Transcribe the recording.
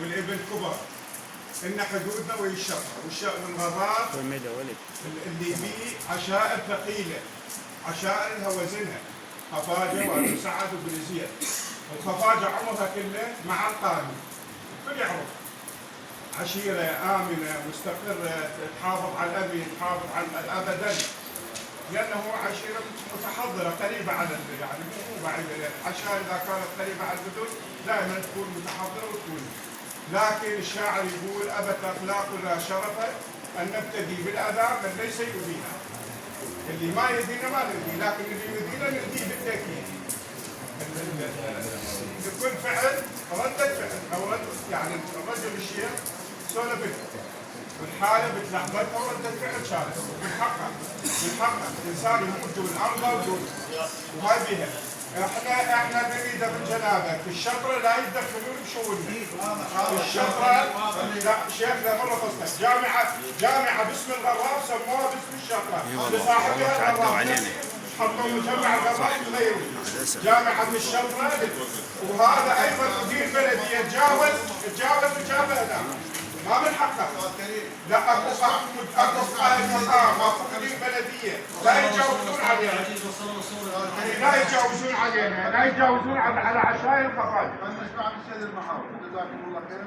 والابن كبر ان حدودنا ويا الشطره والغرات اللي بيه عشائر ثقيله، عشائر لها وزنها، خفاجه وابو سعد وابن زيد. الخفاجه عمرها كله مع القانون، الكل يعرف عشيره امنه مستقره تحافظ على الابي، تحافظ على ابدا، لانه عشيره متحضره قريبه على يعني مو بعيده، العشائر اذا كانت قريبه على البدن دائما تكون متحضره وتكون. لكن الشاعر يقول ابت اخلاقنا شرفا ان نبتدي بالاذى من ليس يؤذينا. اللي ما يؤذينا ما نؤذيه، لكن اللي يؤذينا نؤذيه بالتاكيد. لكل فعل ردة فعل او رد، يعني الرجل الشيخ سولفت والحاله بتلخبطها وردة فعل شارع بالحق الانسان يموت دون ارضه ودون، وهاي بها. احنا نريد بالجنابه في الشطره لا يتدخلون بشؤوننا. الشطره لا شيخنا مره قصدك جامعه باسم الغراب سموها باسم الشطره لصاحبها الغراب، حطوا مجمع الغراب غيره جامعه الشطره. وهذا ايضا مدير بلديه تجاوز وجابه هنا ما من حقه. لا اكو قائد مقام واكو مدير بلديه لا يتجاوزون علينا، لا يتجاوزون على عشائر الخفاجه. نسمع من سيد المحافظ جزاكم الله خير.